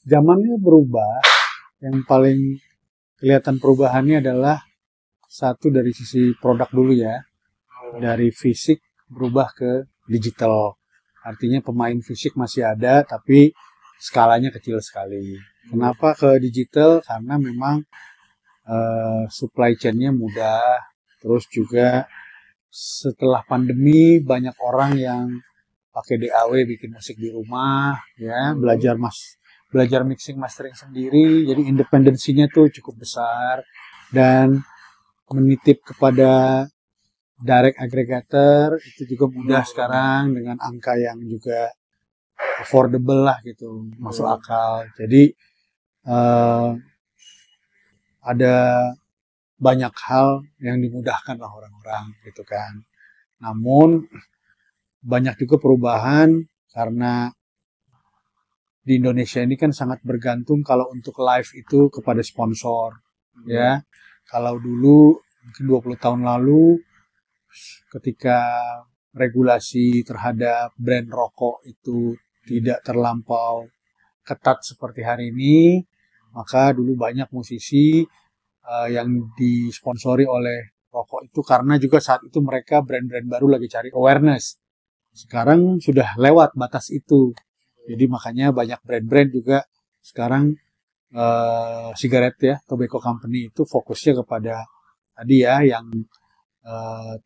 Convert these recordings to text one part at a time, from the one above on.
Zamannya berubah, yang paling kelihatan perubahannya adalah satu dari sisi produk dulu ya, dari fisik berubah ke digital. Artinya pemain fisik masih ada, tapi skalanya kecil sekali. Kenapa ke digital? Karena memang supply chain-nya mudah, terus juga setelah pandemi banyak orang yang pakai DAW bikin musik di rumah, ya belajar mixing mastering sendiri, jadi independensinya tuh cukup besar dan menitip kepada direct aggregator itu juga mudah sekarang dengan angka yang juga affordable lah gitu, masuk akal. Jadi ada banyak hal yang dimudahkan lah orang-orang gitu kan. Namun banyak juga perubahan karena di Indonesia ini kan sangat bergantung kalau untuk live itu kepada sponsor ya. Kalau dulu mungkin 20 tahun lalu ketika regulasi terhadap brand rokok itu tidak terlampau ketat seperti hari ini, maka dulu banyak musisi yang disponsori oleh rokok itu karena juga saat itu mereka brand-brand baru lagi cari awareness. Sekarang sudah lewat batas itu. Jadi makanya banyak brand-brand juga sekarang sigaret ya, tobacco company itu fokusnya kepada tadi ya yang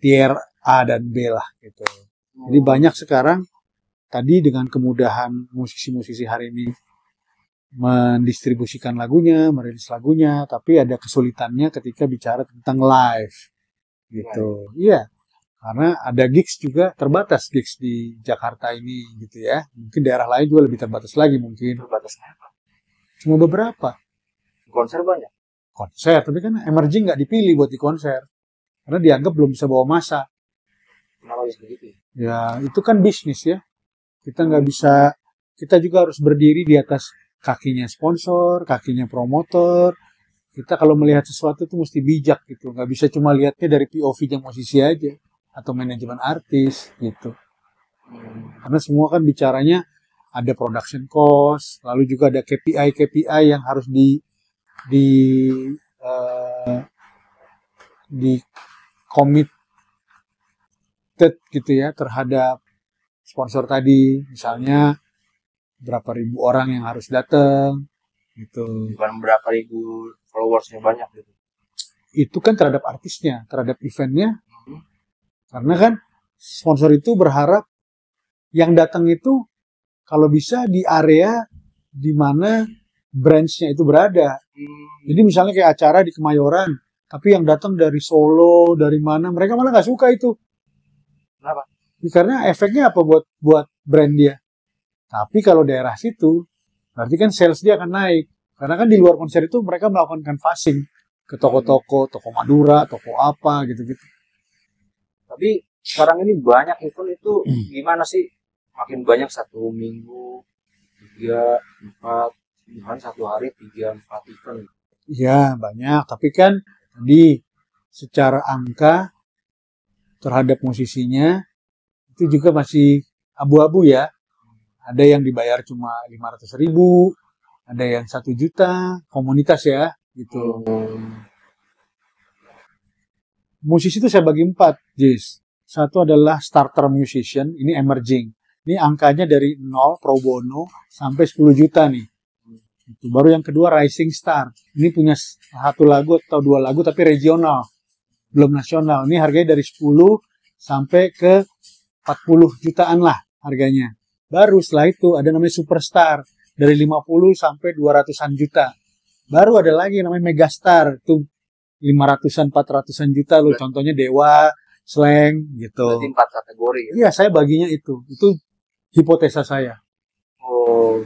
tier A dan B lah gitu. Jadi banyak sekarang tadi dengan kemudahan musisi-musisi hari ini mendistribusikan lagunya, merilis lagunya, tapi ada kesulitannya ketika bicara tentang live gitu. Iya. Karena ada gigs juga terbatas gigs di Jakarta ini gitu ya. Mungkin daerah lain juga lebih terbatas lagi mungkin. Terbatas apa? Cuma beberapa. Konser banyak. Konser, tapi kan emerging nggak dipilih buat di konser. Karena dianggap belum bisa bawa massa. Kenapa bisa begitu? Ya, itu kan bisnis ya. Kita nggak bisa, kita juga harus berdiri di atas kakinya sponsor, kakinya promotor. Kita kalau melihat sesuatu itu mesti bijak gitu. Nggak bisa cuma lihatnya dari POV-nya musisi aja. Atau manajemen artis gitu. Karena semua kan bicaranya ada production cost, lalu juga ada KPI yang harus di committed gitu ya terhadap sponsor tadi. Misalnya berapa ribu orang yang harus datang gitu. Bukan berapa ribu followersnya banyak gitu. Itu kan terhadap artisnya, terhadap eventnya. Karena kan sponsor itu berharap yang datang itu kalau bisa di area di mana branch-nya itu berada. Jadi misalnya kayak acara di Kemayoran, tapi yang datang dari Solo, dari mana, mereka malah nggak suka itu. Kenapa? Karena efeknya apa buat brand dia. Tapi kalau daerah situ, berarti kan sales dia akan naik. Karena kan di luar konser itu mereka melakukan canvassing ke toko-toko, toko Madura, toko apa gitu-gitu. Tapi sekarang ini banyak event itu gimana sih? Makin banyak satu minggu 3, 4, bahkan satu hari 3, 4 event. Iya banyak, tapi kan di secara angka terhadap musisinya itu juga masih abu-abu ya. Ada yang dibayar cuma 500.000, ada yang 1 juta, komunitas ya gitu. Musisi itu saya bagi 4, Jis. Satu adalah starter musician, ini emerging. Ini angkanya dari 0 pro bono sampai 10 juta nih. Itu baru yang kedua rising star. Ini punya 1 lagu atau 2 lagu tapi regional, belum nasional. Ini harganya dari 10 sampai ke 40 jutaan lah harganya. Baru setelah itu ada namanya superstar dari 50 sampai 200-an juta. Baru ada lagi namanya megastar, itu 500-an, 400-an juta loh. Contohnya Dewa, Slang gitu. Berarti 4 kategori ya? Iya, saya baginya itu. Itu hipotesa saya. Oh.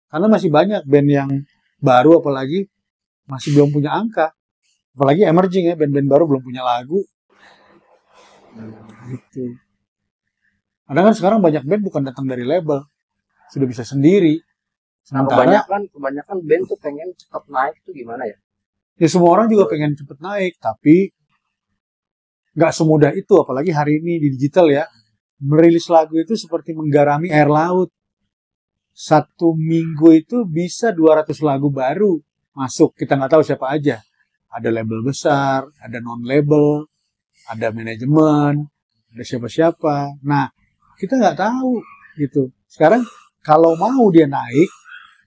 Karena masih banyak band yang baru apalagi masih belum punya angka. Apalagi emerging ya, band-band baru belum punya lagu. Gitu. Karena kan sekarang banyak band bukan datang dari label. Sudah bisa sendiri. Sementara kebanyakan band tuh pengen cepat naik tuh gimana ya? Ya semua orang juga pengen cepet naik, tapi nggak semudah itu. Apalagi hari ini di digital ya, merilis lagu itu seperti menggarami air laut. satu minggu itu bisa 200 lagu baru masuk. Kita nggak tahu siapa aja. Ada label besar, ada non-label, ada manajemen, ada siapa-siapa. Nah, kita nggak tahu gitu. Sekarang kalau mau dia naik,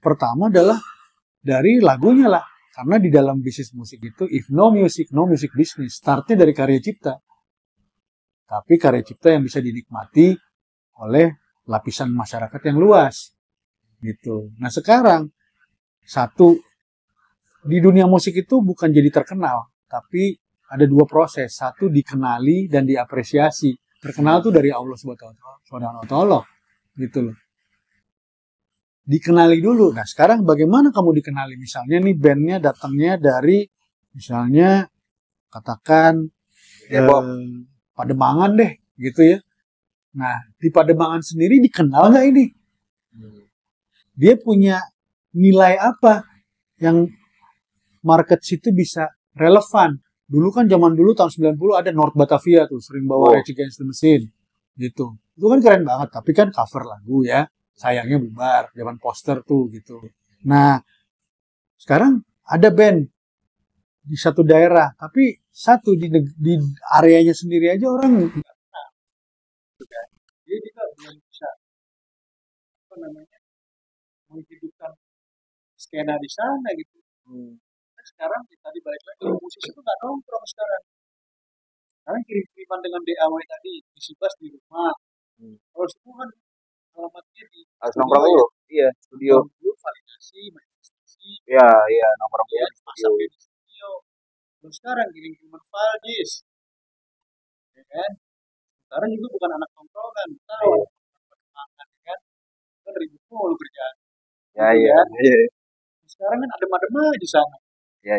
pertama adalah dari lagunya lah. Karena di dalam bisnis musik itu, if no music business. Startnya dari karya cipta. Tapi karya cipta yang bisa dinikmati oleh lapisan masyarakat yang luas. Gitu. Nah sekarang, satu, di dunia musik itu bukan jadi terkenal. Tapi ada dua proses. Satu, dikenali dan diapresiasi. Terkenal tuh dari Allah Subhanahu wa Ta'ala. Gitu loh. Dikenali dulu. Nah, sekarang bagaimana kamu dikenali? Misalnya nih bandnya datangnya dari, misalnya katakan Pademangan deh, gitu ya. Nah, di Pademangan sendiri dikenal nggak ini? Dia punya nilai apa yang market situ bisa relevan? Dulu kan zaman dulu tahun 90 ada North Batavia tuh, sering bawa Rage Against the Machine. Gitu. Itu kan keren banget, tapi kan cover lagu ya. Sayangnya bubar, zaman poster tuh gitu. Nah, sekarang ada band di satu daerah, tapi satu di areanya sendiri aja orang nggak kenal. Dia juga belum bisa apa namanya menghidupkan skena di sana gitu. Nah, sekarang tadi balik lagi musisi itu nggak nongkrong sekarang. Sekarang kirim-kiriman dengan DAW tadi, isi bas di rumah. Kalau semua kan alamatnya di harus nongkrong dulu. Iya, studio. Dulu validasi, manifestasi. Iya, nongkrong dulu di studio. Di studio. Terus sekarang kirim-kiriman file disk. Ya kan? Sekarang juga bukan anak nongkrongan, tahu. Makan kan? Kan ribut mulu kerjaan. Iya. Sekarang kan adem-adem aja di sana. Iya.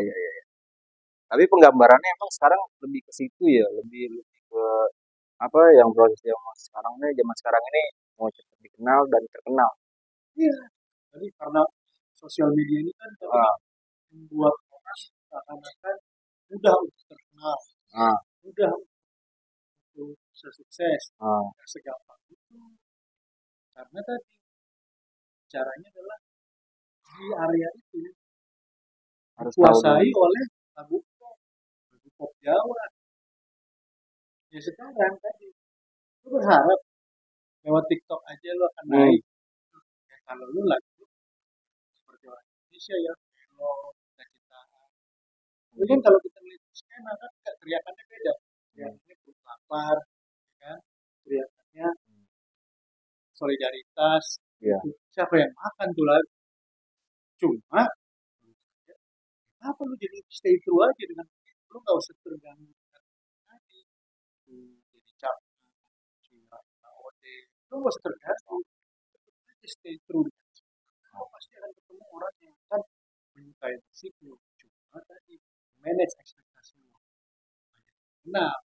Tapi penggambarannya emang sekarang lebih ke situ ya, lebih ke apa yang proses yang sekarang ini, zaman sekarang ini mau cepat dikenal dan terkenal. Iya. Jadi karena sosial media ini kan membuat orang seakan-akan mudah untuk terkenal, mudah untuk bisa sukses, segampang itu. Karena tadi caranya adalah di area itu harus dikuasai oleh lagu pop Jawa. Ya sekarang tadi lu berharap lewat TikTok aja lu akan naik. Ya, kalau lu lagu seperti orang Indonesia ya, lo cita-citaan. Tapi kan kalau kita lihat skena kan teriakannya beda. Teriakannya perut lapar, kan? Teriakannya solidaritas. Siapa yang makan tuh lagu? Cuma apa lu jadi stay true aja dengan lu nggak usah terganggu tadi jadi capek lu nggak usah terganggu stay true lu pasti akan ketemu orang yang akan menyukai musik lu cuma tadi manage ekspektasi lu nah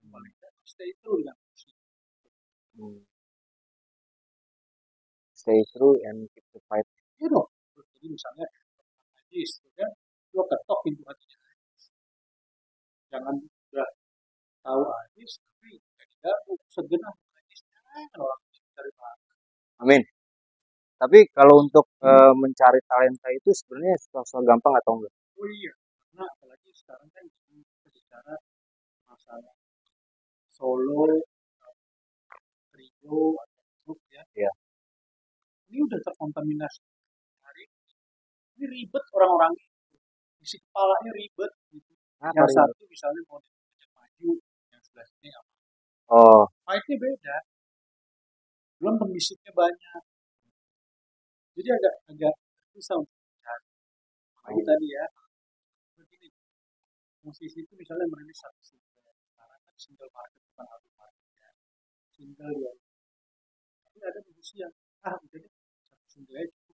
paling tidak stay true dengan musik stay true and keep the fight dong jadi misalnya Ajis kan lu ketok pintu hatinya jangan udah tahu Ajis tapi tidak segenap Ajis orang cari tahu. Amin. Tapi kalau untuk mencari talenta itu sebenarnya susah gampang atau enggak? Oh iya, karena apalagi sekarang kan bicara masalah solo, trio, atau grup ya. Ini udah terkontaminasi. Ini ribet orang-orang isi kepalanya ribet gitu. Yang satu misalnya mau diajak maju, yang sebelah sini apa? Fight-nya beda. Belum pembisiknya banyak. Jadi agak susah untuk mencari. Lagi tadi ya. Begini. Musisi itu misalnya merilis satu single. Sekarang kan single market bukan album market ya. Single ya. Tapi ada musisi yang udah deh satu single aja cukup.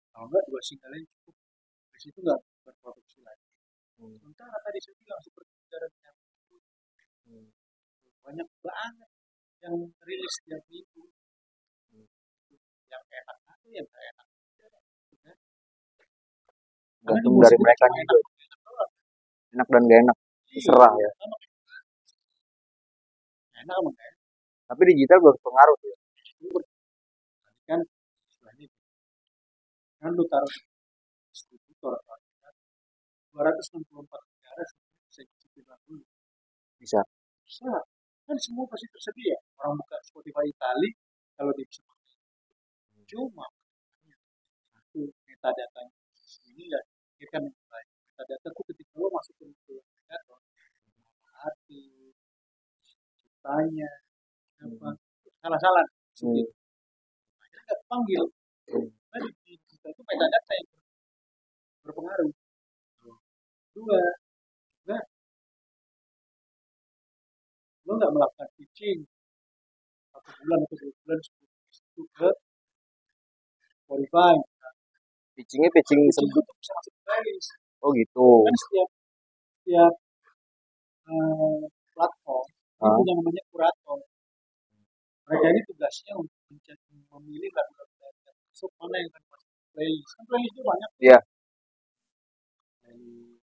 Kalau enggak dua single aja cukup. Dari situ enggak berproduksi lagi. Sementara tadi saya bilang seperti bicara banyak banget yang rilis setiap minggu. Yang enak atau yang gak enak. Gantung dari mereka juga. Enak dan gak enak. Terserah ya. Enak apa enggak? Tapi digital berpengaruh ya. Kan kan lu taruh distributor atau 264 negara sebenarnya bisa cicipin lagu. Bisa. Bisa, kan semua pasti tersedia. Orang buka Spotify Itali kalau dia bisa pakai. Cuma satu metadatanya ini enggak, ini kan yang lain. Metadata tuh ketika lo masukin ke aplikator, arti, ciptanya, apa, salah-salah, Hmm. akhirnya nggak panggil. Nah, di digital itu metadata yang berpengaruh. Dua, juga lo nggak melakukan pitching 1 bulan atau 2 bulan sebelum itu ke Spotify. Pitchingnya pitching Pitching itu bisa masuk playlist. Oh gitu. Kan setiap platform itu Ah. punya namanya kurator. Mereka ini tugasnya untuk memilih lagu-lagu yang masuk, mana yang akan masuk ke playlist. Kan playlist itu banyak. Iya. Playlist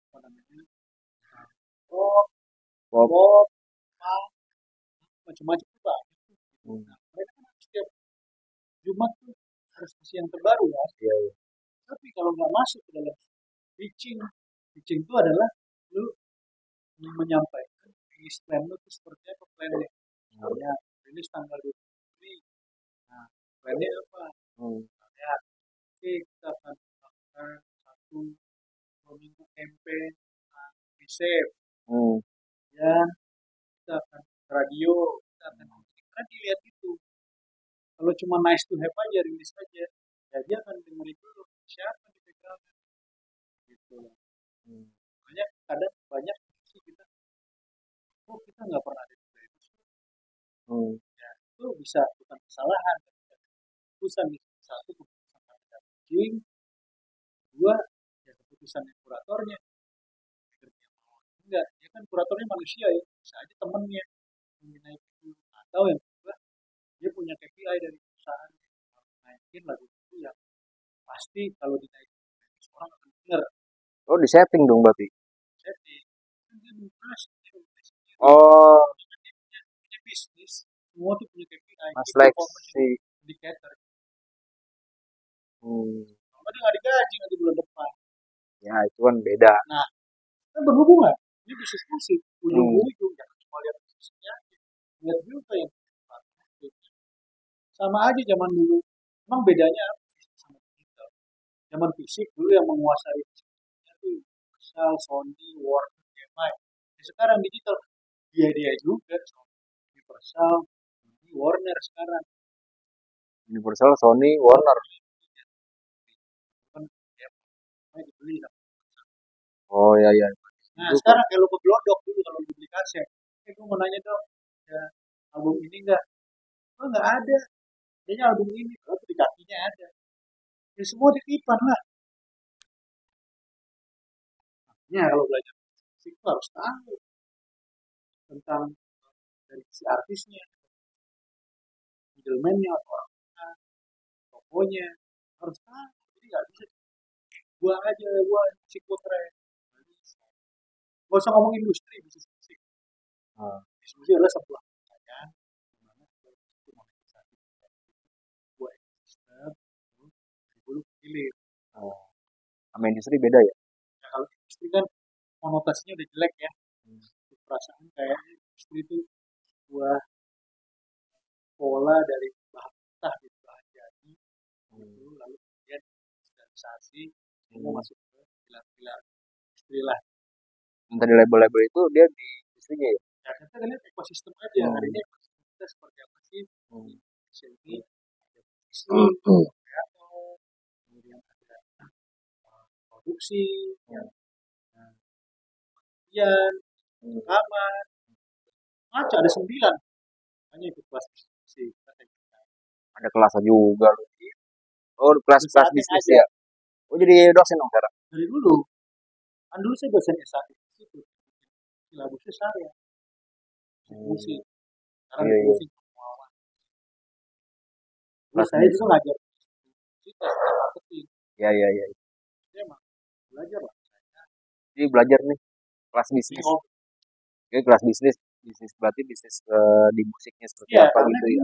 apa namanya? Rock, Pop. pop, punk, macam-macam itu banyak. Nah, mereka kan setiap Jumat tuh harus kasih yang terbaru ya. Iya, iya. Tapi kalau nggak masuk ke dalam pitching, pitching itu adalah lu menyampaikan rilis plan lu itu seperti apa plannya. Misalnya rilis tanggal 23. Nah, plannya apa? Ya, oke, kita akan melakukan 1 2 minggu campaign resave. Ya, kita akan radio, kita akan kan dilihat itu. Kalau cuma nice to have aja, rilis aja, ya dia akan dengerin dulu siapa di background gitu. Makanya kadang banyak sih kita, oh kita nggak pernah ada di playlist. Ya, itu bisa bukan kesalahan. Keputusan satu, keputusan pada pitching, dua, ya keputusan kuratornya. Enggak, dia kan kuratornya manusia ya, bisa aja temennya yang dinaikin, atau yang kedua dia punya KPI dari perusahaan naikin lagu itu yang pasti kalau dinaikin orang akan denger. Oh, di setting dong berarti. Setting kan dia menguras. Oh, Dia punya bisnis, semua tuh punya KPI, Mas key Lex performance sih. indicator. Hmm. Kalau dia nggak digaji nanti bulan depan. Ya itu kan beda. Nah, kan berhubungan. Ini bisnis musik, ujung-ujung jangan cuma lihat bisnisnya, lihat juga yang sama aja zaman dulu. Emang bedanya apa sama digital? Zaman fisik dulu yang menguasai itu Universal, Sony, Warner, EMI. Sekarang digital dia juga Universal, Sony, Warner sekarang. Universal, Sony, Warner. Kan ya dibeli lah. Oh ya ya. Nah sekarang kalau ke Glodok dulu kalau beli kaset, gue mau nanya dong, ya album ini enggak? Oh enggak ada. Kayaknya album ini, kalau di kakinya ada. Ya semua titipan lah. Ya kalau belajar musik itu harus tahu tentang dari si artisnya, middleman-nya atau orang tokonya harus tahu. Jadi nggak bisa gua aja gua musik potret. Gak usah ngomong industri bisnis musik. Bisnis musik adalah sebuah pekerjaan dimana itu monetisasi sebuah ekosistem dari hulu ke hilir. Sama industri beda ya? Nah, kalau industri kan konotasinya udah jelek ya. Perasaan kayak industri itu sebuah pola dari bahan mentah gitu, bahan jadi itu lalu kemudian industrialisasi itu masuk ke pilar-pilar industri lah. Yang tadi label-label itu dia di industrinya ya? Ya kita lihat ekosistem aja hari ini ekosistem kita seperti apa sih di ada industri kreator, kemudian ada produksi, kemudian rekaman, macam ada 9. Hanya ikut kelas bisnis. Ada kelasnya juga loh. Oh, kelas bisnis aja. ya. Oh, jadi dosen dong sekarang? Dari dulu. Kan dulu saya dosen S1 di situ. Silabusnya saya. Musik. Sekarang musik pengalaman. Terus saya juga ngajar kita marketing. Ya ya ya. Saya emang belajar lah. Jadi belajar nih kelas bisnis. Oke, kelas bisnis berarti bisnis di musiknya seperti apa gitu ya?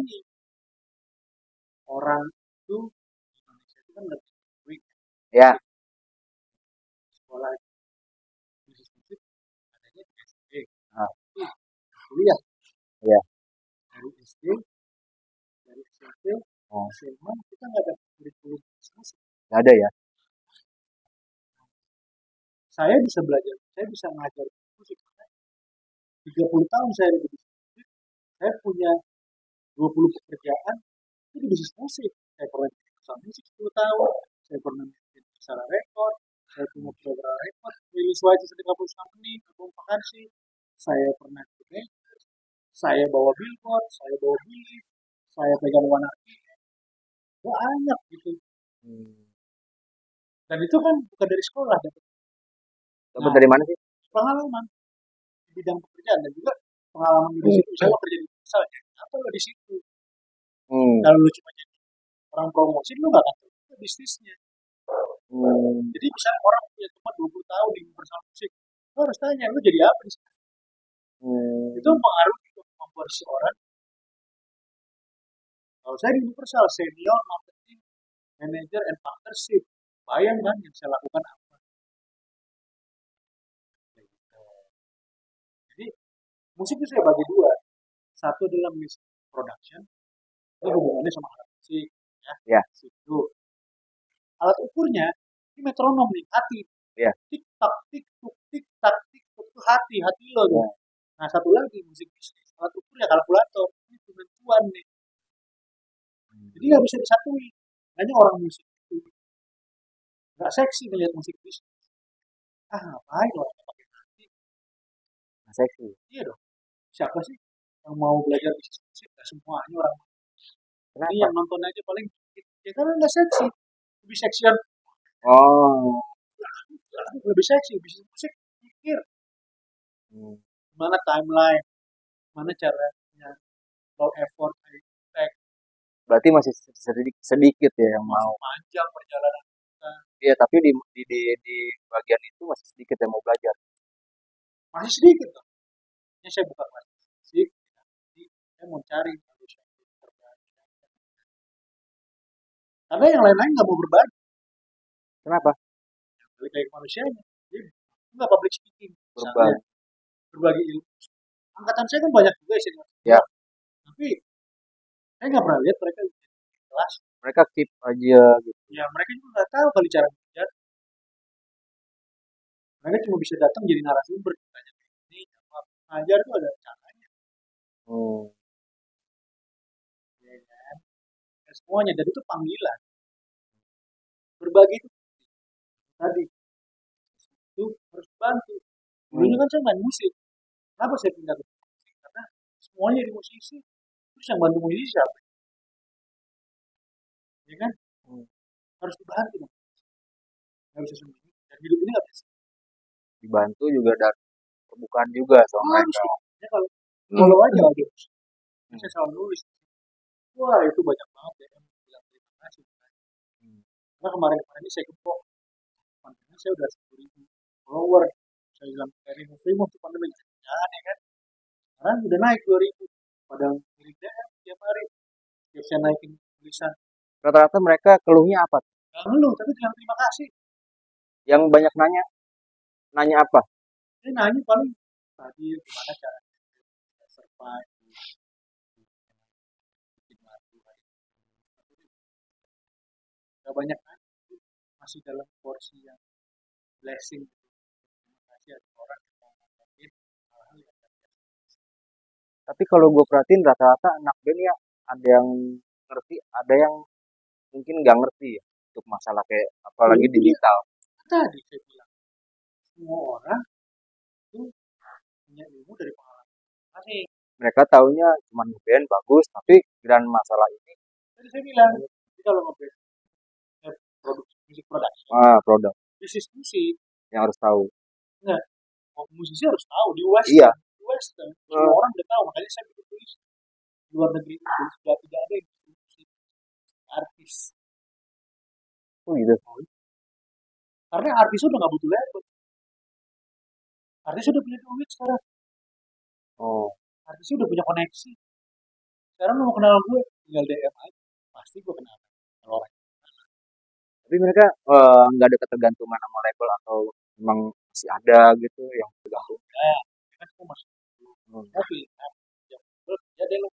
Orang itu di Indonesia itu kan lebih Ya, sekolah bisnis musik adanya di SD, ah, kuliah ya, dari SD, dari SMP, oh, SMA kita nggak ada kurikulum bisnis musik. nggak ada ya. Saya bisa belajar, saya bisa ngajar musik. 30 tahun saya di bisnis musik, saya punya 20 pekerjaan itu di bisnis musik. Saya pernah di perusahaan musik 10 tahun, saya pernah bikin acara rekor, saya punya program rekor, rilis wajib 30 menit, album vakansi, saya pernah di band, saya bawa billboard, saya bawa belief, saya pegang warna banyak gitu. Hmm. Dan itu kan bukan dari sekolah, dapat Dapat dari mana sih? pengalaman di bidang pekerjaan dan juga pengalaman di situ. Saya kerja di misalnya apa lo di situ. Hmm. Kalau lu cuma jadi orang promosi, lu gak akan tahu bisnisnya. Hmm. Jadi misalnya orang punya teman 20 tahun di universal musik, lu harus tanya, lu jadi apa di situ? Itu mempengaruhi kemampuan seseorang. Kalau saya di universal, senior marketing manager and partnership, bayangkan yang saya lakukan apa. Jadi musik itu saya bagi dua. Satu adalah music production, itu hubungannya sama alat musik, Ya. Situ. Alat ukurnya ini metronom nih, hati. Ya. Tik tak tik tuk tik tak tik tuk itu hati lo. Ya. Nah satu lagi musik bisnis, alat ukurnya kalkulator, ini penentuan nih. Jadi nggak bisa disatuin. Hanya orang musik itu nggak seksi ngelihat musik bisnis. Ngapain orang pakai hati? Nggak seksi. Iya dong. Siapa sih yang mau belajar bisnis musik? Nggak semuanya orang. Kenapa? Ini yang nonton aja paling ya karena nggak seksi. Lebih seksian. Oh. Lebih seksi bisnis musik. Pikir. Mana timeline, mana caranya, low effort, high impact. Berarti masih sedikit ya yang mau. Panjang perjalanan kita. Iya, tapi di bagian itu masih sedikit yang mau belajar. Masih sedikit dong. Ini saya buka kelas musik, jadi saya mau cari karena yang lain-lain nggak mau berbagi. Kenapa? Balik lagi ke manusianya. Jadi nggak public speaking. Berbagi ilmu. Angkatan saya kan banyak juga senior. Ya. Tapi saya nggak pernah lihat mereka di kelas. Mereka keep aja gitu. Ya mereka juga nggak tahu kali cara belajar. Mereka cuma bisa datang jadi narasumber. Tanya ini apa ngajar itu ada caranya. Ya kan? Ya, semuanya dan itu panggilan. Berbagi itu tadi itu harus bantu. Dulunya kan saya main musik. Kenapa saya pindah ke musik? Karena semuanya jadi musisi. Terus yang bantu musisi siapa? Ya kan? Harus dibantu dong. Nggak bisa sendiri. Dan hidup ini nggak bisa. Dibantu juga dan terbukaan juga sama mereka. Ya kalau aja ada. Saya selalu nulis. Wah itu banyak banget ya. Bilang terima kasih. Karena kemarin-kemarin ini saya gempok. Kontennya saya udah 10.000 follower. Saya bilang dari Freemont itu pandemi. Jangan ya kan. Sekarang udah naik 2.000. Padahal milik DM tiap hari. Tiap saya naikin tulisan. Rata-rata mereka keluhnya apa? Gak ngeluh, tapi bilang terima kasih. Yang banyak nanya apa? Dia nanya paling tadi gimana cara survive. Gak banyak nanya. Masih dalam porsi yang blessing. Terima kasih ada orang yang mau ngomongin hal-hal yang tapi kalau gue perhatiin rata-rata anak band ya ada yang ngerti, ada yang mungkin nggak ngerti ya untuk masalah kayak apalagi digital. Tadi saya bilang semua orang itu punya ilmu dari pengalaman masing. Mereka taunya cuma ngeband bagus, tapi dengan masalah ini. Tadi saya bilang, jadi kalau ngeband produksi musik production. Produk. Bisnis musik yang harus tahu. Enggak, musisi harus tahu di West. Iya. Di West semua orang udah tahu, makanya saya bikin tulis di luar negeri itu sudah tidak ada yang musik artis. Oh gitu. Karena artis udah nggak butuh label. Artis udah punya duit sekarang. Artis udah punya koneksi. Sekarang mau kenal gue, tinggal DM aja. Pasti gue kenal. Kalau orang. Tapi Tapi mereka nggak ada ketergantungan sama label atau memang masih ada gitu yang tergantung. Nah, kan semua masuk Hmm. tapi yang kerja deh lo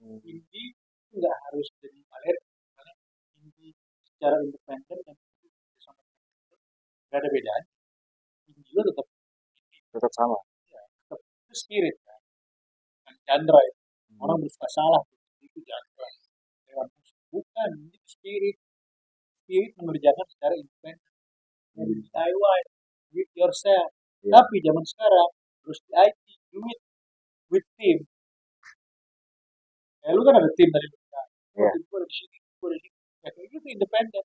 Hmm. indie nggak harus jadi alergi karena indie secara independen dan sama nggak ada bedanya indie juga tetap Tetap sama. ya, tetap itu spirit kan Chandra itu Hmm. orang bersuka salah itu Chandra lewat musik bukan ini spirit spirit mengerjakan secara independen dan DIY do it yourself Iya. tapi zaman sekarang terus di IT do it with team ya lu kan ada tim tadi Iya. tim gue ada di sini gue ada di sini ya kayak gitu independen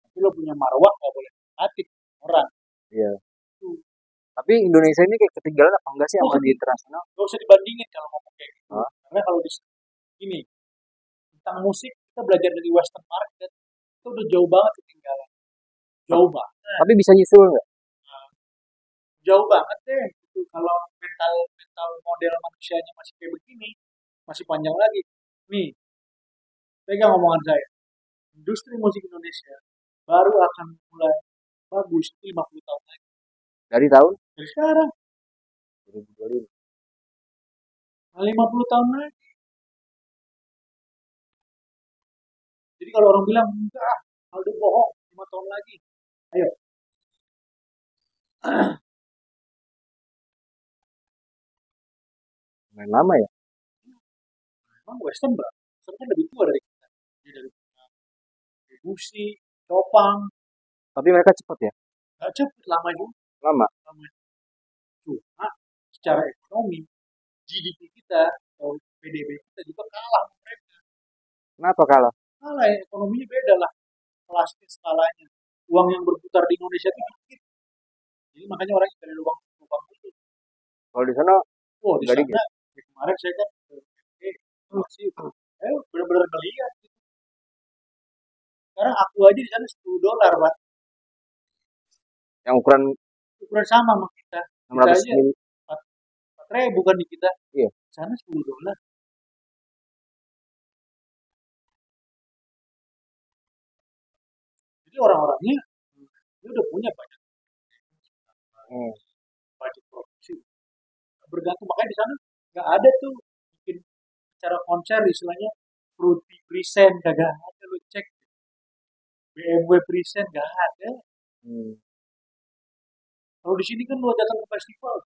tapi lo punya marwah nggak boleh aktif orang Iya. itu Tapi Indonesia ini kayak ketinggalan apa enggak sih oh, sama di internasional? gak usah dibandingin kalau ngomong kayak gitu Hah? karena kalau di ini tentang musik kita belajar dari western market itu udah jauh banget ketinggalan jauh banget Tapi bisa nyusul nggak? jauh banget deh itu kalau mental mental model manusianya masih kayak begini masih panjang lagi nih pegang omongan saya industri musik Indonesia baru akan mulai bagus itu 50 tahun lagi Dari tahun dari sekarang 2025. 50 tahun lagi jadi kalau orang bilang enggak Aldo bohong 5 tahun lagi ayo Main lama ya? emang western berapa western kan lebih tua dari kita dia dari Debussy Chopin Tapi mereka cepet ya? nggak cepet lama juga Lama. lama cuma secara ekonomi GDP kita atau PDB kita juga kalah sama mereka Kenapa kalah? kalah ya ekonominya beda lah kelasnya skalanya uang yang berputar di Indonesia itu dikit jadi makanya orang dari lubang lubang itu Kalau di sana oh di nggak sana dikit. ya kemarin saya kan masih benar-benar melihat sekarang aku aja di sana $10 pak Yang ukuran ukuran sama sama kita 600 aja mili. 4.000 bukan di kita Iya. di sana $10 jadi orang-orangnya dia udah punya banyak Hmm. budget produksi bergantung makanya di sana nggak ada tuh bikin acara konser istilahnya Fruity Present kagak ada lu cek BMW Present nggak ada Hmm. kalau di sini kan lu datang ke festival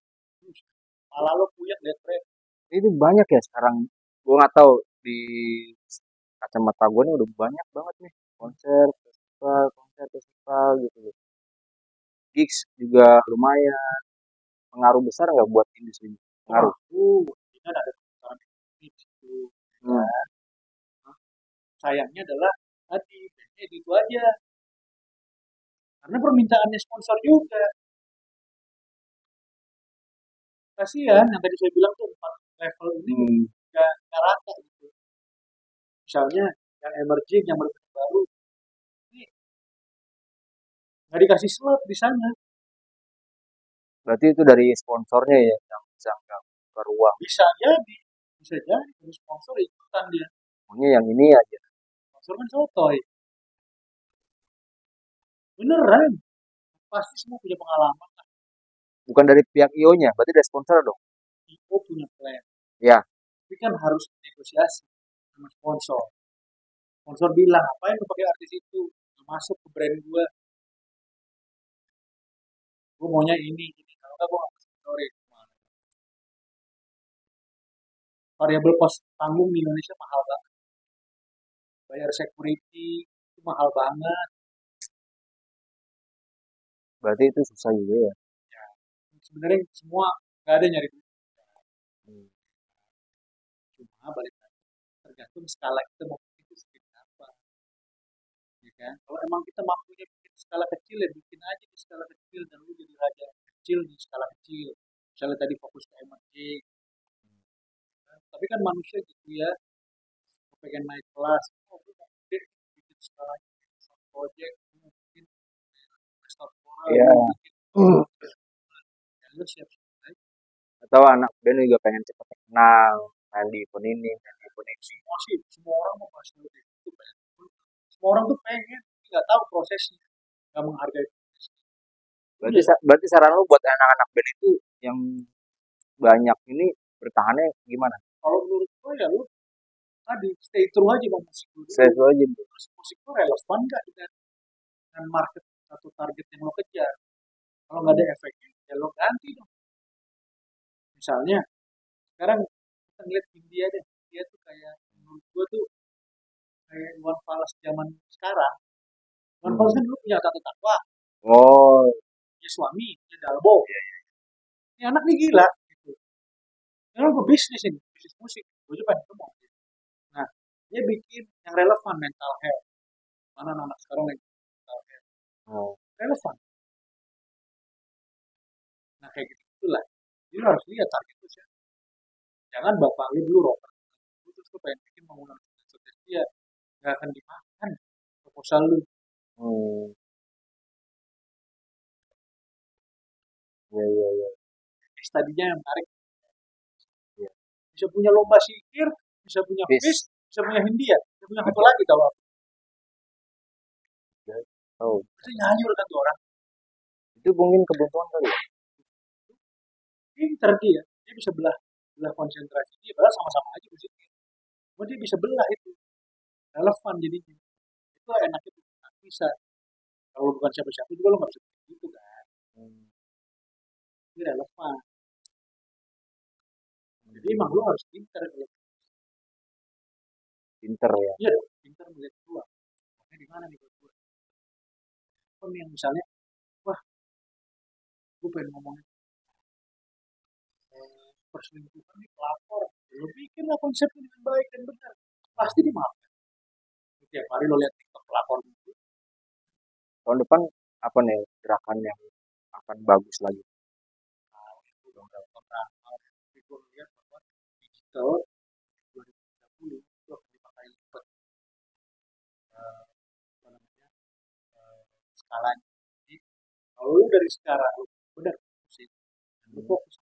malah lo punya lihat tren Itu banyak ya sekarang. Gue nggak tahu di kacamata gue nih udah banyak banget nih konser festival gitu. Gigs juga lumayan. Pengaruh besar nggak buat industri? Pengaruh. ini kan ada putaran ekonomi di situ Hmm. sayangnya adalah tadi bandnya gitu aja karena permintaannya sponsor juga kasihan yang tadi saya bilang tuh 4 level ini Hmm. nggak rata gitu misalnya yang emerging yang baru ini nggak dikasih slot di sana Berarti itu dari sponsornya ya yang bisa nggak beruang. bisa jadi dari sponsor ikutan dia Maunya yang ini aja. sponsor kan sotoy beneran pasti semua punya pengalaman Bukan dari pihak IO-nya, berarti dari sponsor dong. IO punya plan Ya. tapi kan harus negosiasi sama sponsor sponsor bilang ngapain lu pakai artis itu nggak masuk ke brand gue maunya ini kalau nggak gue nggak masuk sorry variabel cost panggung di Indonesia mahal banget bayar security itu mahal banget Berarti itu susah juga ya. sebenarnya semua nggak ada nyari duit Hmm. cuma balik lagi tergantung skala kita mau bikin itu seperti apa ya kan kalau emang kita mampunya bikin skala kecil ya bikin aja di skala kecil dan lu jadi raja kecil di skala kecil misalnya tadi fokus ke emerging tapi kan manusia gitu ya pengen naik kelas oh gue mau gede bikin skala project gue bikin restoran Iya. ya lu siap-siap aja Atau anak band juga pengen cepet terkenal, main di event ini, main di event ini. semua sih semua orang mau pasti itu banyak Semua orang tuh pengen, tapi nggak tahu prosesnya, nggak menghargai prosesnya. Berarti Udah, berarti saran lu buat anak-anak band itu yang banyak ini bertahannya gimana? kalau menurut gue ya lu tadi stay true aja bang musik lu Saya dulu. itu aja. Terus musik lu relevan nggak dengan market atau target yang lo kejar? Kalau nggak ada efeknya, ya lo ganti dong. Misalnya sekarang kita ngeliat India deh, India tuh kayak menurut gue tuh kayak Iwan Fals zaman sekarang. Iwan Fals kan dulu punya Tata Takwa, Oh, punya suami, punya Dalbo. Ini anak nih gila gitu. Ini orang berbisnis ini, bisnis musik. Gue coba ngomong. Nah, dia bikin yang relevan mental health. Mana anak sekarang lagi mental health. oh. Relevan. Nah, kayak gitu itulah. Jadi lo harus lihat target itu siapa. Jangan bapak lu dulu rocker. Lu terus lu pengen bikin bangunan sukses dia. Gak akan dimakan proposal lu. Hmm. Ya, ya, ya. Tadinya yang menarik. Ya. Bisa punya lomba sikir, bisa punya Bis. fish, bisa punya Hindia, bisa punya apa lagi kalau Oh, itu nyanyur kan tuh orang. itu mungkin kebutuhan kali ya. Pinter dia bisa belah konsentrasi dia, padahal sama-sama aja musiknya. Cuma dia bisa belah itu, relevan jadinya. Itu enak itu, nggak bisa. Kalau bukan siapa-siapa juga lo nggak bisa gitu kan. Hmm. Ini relevan. Jadi emang lo harus pinter kalau Pinter ya. iya dong, pinter melihat peluang. Makanya di mana nih buat gue? Kan yang misalnya, wah, gue pengen ngomongin perselingkuhan di pelapor. Lo bikinlah konsepnya dengan baik dan benar. Pasti dimaafkan. Tiap hari lo lihat TikTok pelapor gitu. Tahun depan apa nih gerakan yang akan bagus lagi? Nah, itu udah pernah. Tapi gue lihat bahwa digital 2030 itu akan dipakai lipat apa namanya skalanya. Jadi kalau lu dari sekarang lu benar sih, lu fokus.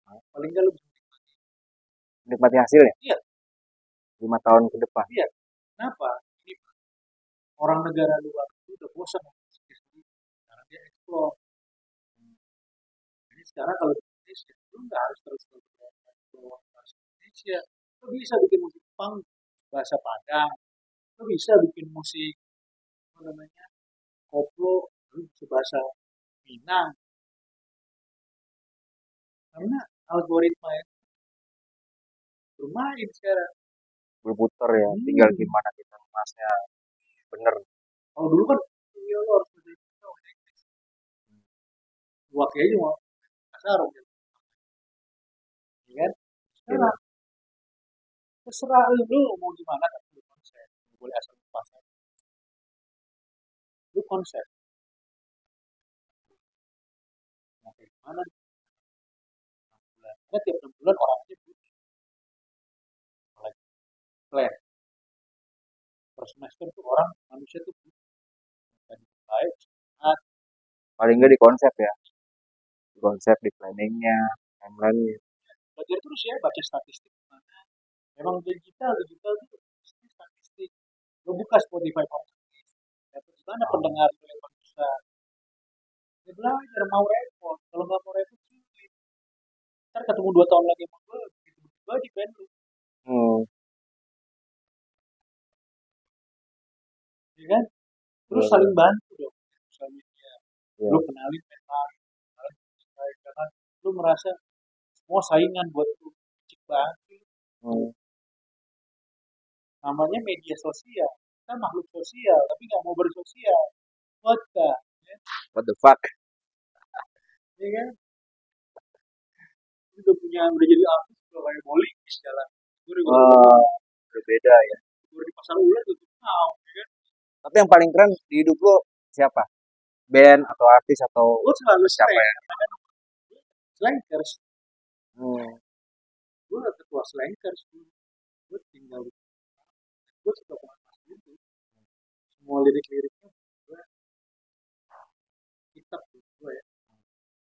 Paling nggak lu bisa menikmati. Menikmati hasilnya Iya, 5 tahun ke depan. iya. Kenapa? Ini orang negara luar itu udah bosan sama musik sendiri. Karena dia eksplor. Jadi sekarang kalau di Indonesia, lu nggak harus terus bawa bahasa Indonesia. Lu bisa bikin musik punk bahasa Padang. Lu bisa bikin musik apa namanya koplo, lu bisa bahasa Minang. Karena algoritma itu bermain sekarang. Berputar ya, tinggal Hmm. gimana kita masnya bener. Kalau dulu kan iya lo harus belajar Inggris. Gua aja mau kasar ya kan? Sekarang terserah lu mau gimana kan lu konsep. Nggak boleh asal pasar. Lu konsep. Mau kayak gimana? 6 bulan. Karena tiap 6 bulan orang aja butuh. Apalagi plan. Per semester tuh orang manusia tuh butuh. Dan baik, sehat. Paling nggak di konsep ya, di konsep, di planningnya, timelinenya. Belajar terus ya, baca statistik. Memang digital itu statistik. Lu buka Spotify podcast. Dapat gimana pendengar lu yang besar. Ya belajar mau repot. Kalau nggak mau repot sulit. Ntar ketemu 2 tahun lagi sama gue, begitu aja band lu, Hmm. ya kan? Terus Ya, saling bantu dong. Sosial media. ya. Lu kenalin band lain, kenalin musik lain, jangan lu merasa semua saingan buat lu. Cik banget. Hmm. Namanya media sosial. Kita makhluk sosial, tapi nggak mau bersosial. What the? Ya, What the fuck? ya kan? Lu udah jadi artis, udah kayak bowling di jalan. Gue Wah, berbeda ya. di pasar ular tutup mau, ya kan? Tapi yang paling keren di hidup lo siapa? Band atau artis atau Gue selalu siapa slang, ya? slankers. Hmm. Gue ketua slankers. Gue tinggal di gue suka banget mas itu. Semua lirik-liriknya gue kitab gue ya.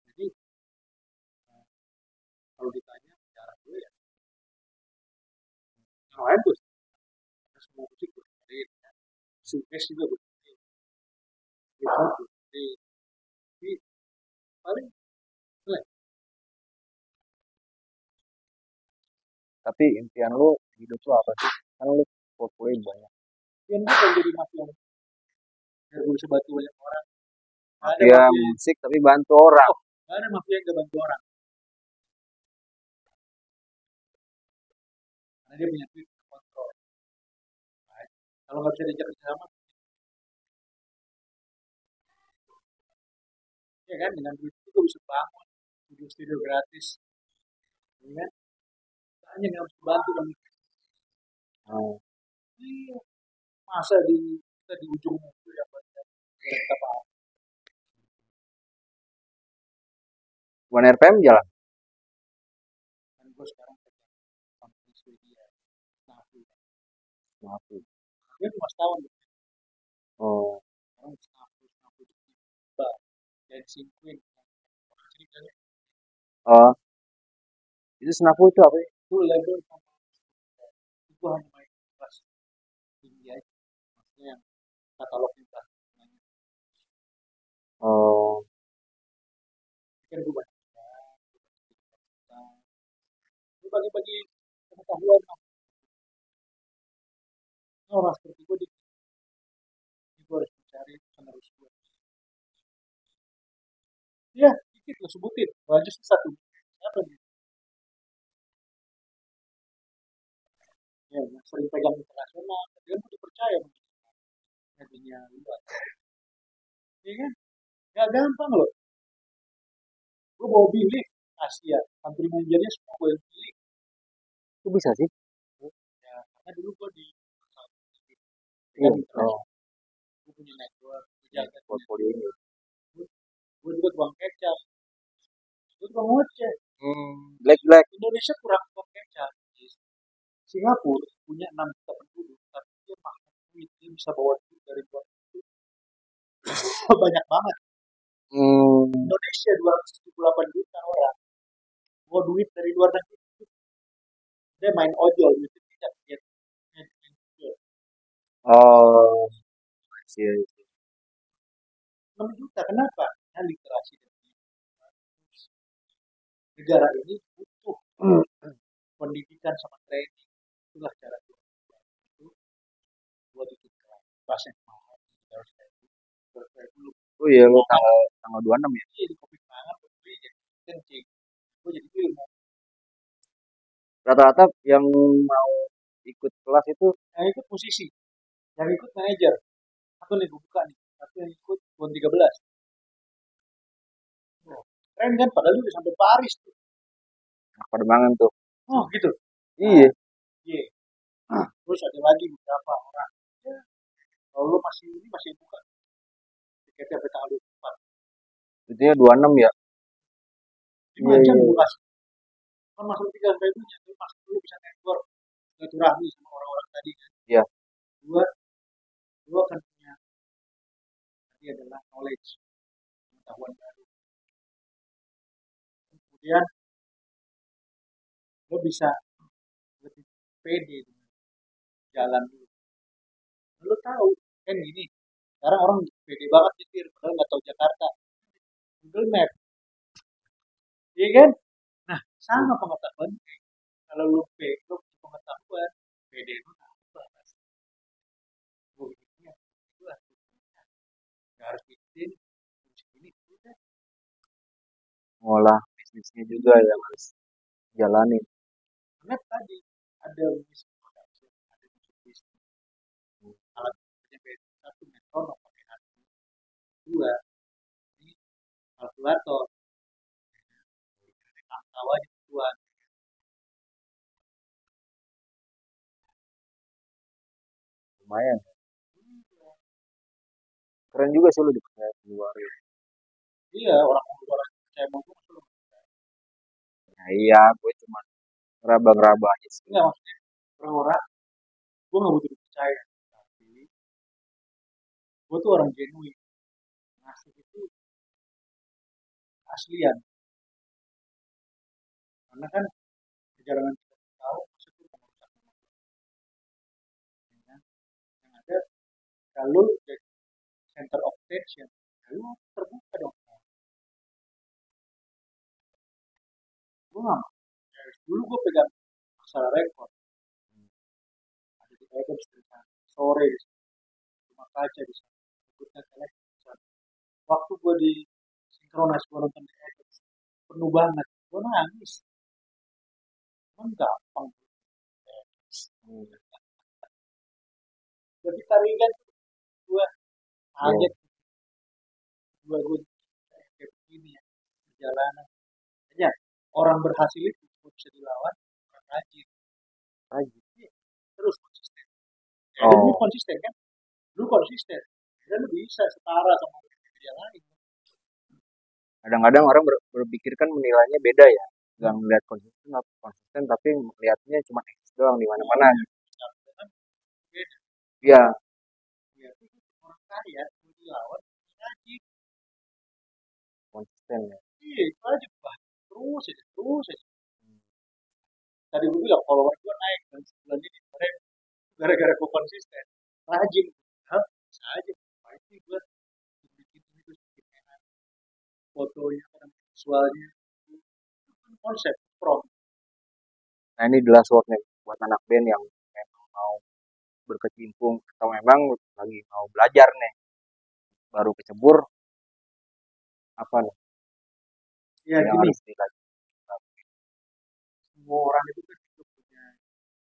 Jadi kalau ditanya cara gue ya, yang lain tuh semua musik gue dengerin ya. Sukses juga gede, hebat gede. Tapi paling jelek. Tapi impian lu di hidup lu apa sih? Kan lu portfolio banyak. Yang gue pengen jadi mafia, biar gue bisa bantu banyak orang. Gak ada Mafia mafia, musik tapi bantu orang. gak ada mafia yang gak bantu orang. Karena dia punya duit kontrol. Nah, kalau nggak bisa diajak kerja sama, ya kan dengan duit itu gue bisa bangun studio-studio gratis, ya kan? Hanya yang harus dibantu kan. Hmm. Iya, masa di kita di ujung itu ya banyak kita paham. One RPM jalan. Kan gue sekarang kerja company Swedia, nah Maaf. dia cuma setahun, Oh. sekarang snafu tiba dancing queen, jadi kan Oh. Itu Snafu itu apa ya? itu label sama itu hanya main kelas tinggi aja, maksudnya yang katalognya bah, Oh. kan gue banyak gue bagi-bagi pengetahuan lah. Nah, orang seperti gue gue harus mencari penerus gue. Iya, dikit lo sebutin. Rajus itu satu. Siapa nih? Ya, yang sering pegang internasional. Dia pun dipercaya sama dunia luar. Iya kan? Gak gampang loh. Gue bawa bilik Asia. Country manajernya semua gue yang pilih. Itu bisa sih. Ya, karena dulu gue di Iya. pegang internasional. Oh. Gue punya network. Gue jaga Portfolio ini. gue juga tukang kecap. Gue tukang ngoceh. Black. Indonesia kurang tukang kecap. Singapura punya 6 juta penduduk. Tapi dia makan duit. Dia bisa bawa duit dari luar negeri. Banyak banget. Indonesia 278 juta orang. Bawa duit dari luar negeri. Dia main ojol. Duit tidak. Dia Oh. Iya. 6 juta. Kenapa? Karena literasi negara ini butuh pendidikan sama training. Itulah cara itu buat itu bahasa yang mahal harus kayak dulu. Oh iya, lu tanggal 26 ya? Iya, di kopi mangan beli jadi kencing. Gue jadi ilmu. Rata-rata yang mau ikut kelas itu Yang ikut posisi, yang ikut manajer. Satu nih gue buka nih. Satu yang ikut pon 13. Oh, keren kan? Padahal udah sampai Paris tuh. pada mangan tuh. Oh gitu. Iya. Iya. Terus ada lagi beberapa orang. Ya, kalau lu masih buka tiketnya sampai tanggal 24. Itu ya 26 ya? 5 jam gue kasih. Kan masuk 3 sampai 2 nya. Tapi masuk dulu bisa network. Silaturahmi sama orang-orang tadi kan. Iya. Dua kan punya. Tadi adalah knowledge. Pengetahuan baru. Kemudian lo bisa lebih pede dengan jalan dulu. Lo tahu kan gini. Sekarang orang pede banget nyetir. Padahal nggak tahu Jakarta. Google Map. Iya kan? Nah, sama pengetahuan. Kalau lu lo pengetahuan, pede lu nambah. Oh, ini itu lah. Nggak harus bikin ini udah. Ngolah bisnisnya juga yang harus jalani. Karena tadi ada misproduction, ada bisnis. Alat kerja beda. Satu metronom pakai hati. Dua, ini kalkulator. Tahu aja tuan. Lumayan. Keren juga sih lu dipercaya keluar. Iya, orang luar percaya mau gue masuk. Nah, iya, gue cuma ngeraba-ngeraba aja sih. Enggak maksudnya orang-orang, gue nggak butuh dipercaya. Tapi gue tuh orang genuine. Ngasih itu aslian. Karena kan perjalanan kita tahu maksudnya merusak nama Tuhan. Yang ada Kalau jadi center of attention, lu terbuka dong. Gue nggak mau. Dulu gue pegang masalah rekor. Ada di rekor sore di sana. Cuma kaca di sana. Ikutnya selek di sana. Waktu gue di sinkronis gue nonton di rekor penuh banget. Gue nangis. Emang gampang. Jadi tarikan gue kaget. Gue kayak begini ya. Perjalanan. Hanya orang berhasil itu bisa dilawan orang rajin. Terus konsisten. Ya, dan lu konsisten kan? Lu konsisten. Dan lu bisa setara sama yang lain. Kadang-kadang orang berpikir kan menilainya beda ya, nggak melihat konsisten tapi melihatnya cuma X doang di mana-mana. Beda. Iya. Ya, itu orang kaya mau dilawan rajin. Konsisten ya. Iya, itu aja bah. Terus aja. Tadi gue bilang follower gue naik dan sebulan ini kemarin gara-gara gue konsisten, rajin. Hah? Bisa aja. Pasti gue bikin ini terus bikin enak. Fotonya, visualnya, konsep from. Nah ini jelas word nih buat anak band yang memang mau berkecimpung atau memang lagi mau belajar nih, baru kecebur apa nih Ya yang gini, harus dilakukan. semua orang itu kan juga punya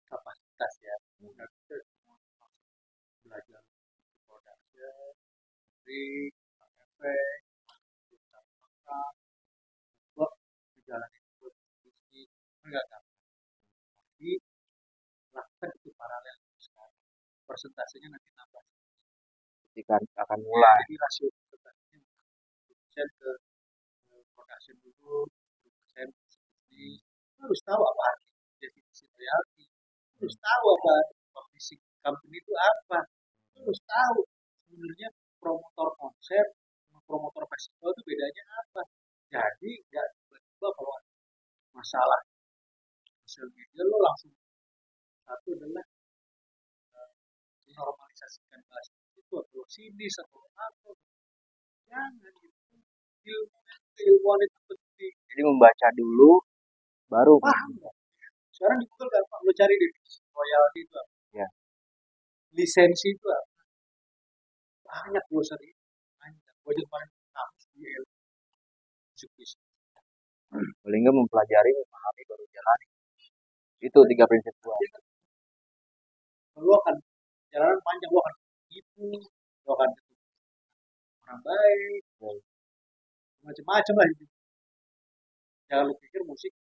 kapasitas ya. Nggak bisa semua belajar production, trik, efek, buat menjalani buat bisnis, enggak kan? Jadi lakukan itu paralel sekarang. Persentasenya nanti nambah. Ketika akan mulai. Jadi rasio persentasenya 10% ke production dulu, 10% ke bisnis. Harus tahu apa definisi royalti. Harus tahu apa publishing company itu apa. Harus tahu sebenarnya promotor konser sama promotor festival itu bedanya apa. Jadi nggak tiba-tiba kalau ada masalah sosial media lo langsung satu adalah normalisasikan bahasa itu atau sinis atau apa. Jangan itu ilmuwan itu penting. Jadi membaca dulu baru Paham nggak? Sekarang di Google gampang lo cari definisi royalti itu apa? Ya. Lisensi itu apa? Banyak glossary. Banyak. Gue aja kemarin kamus di musik bisnis. paling nggak mempelajari, memahami, baru jalani. Itu 3 prinsip gua. Lo akan jalanan panjang, lo akan ibu, lo akan orang baik, macam-macam lah itu. Jangan lo pikir musik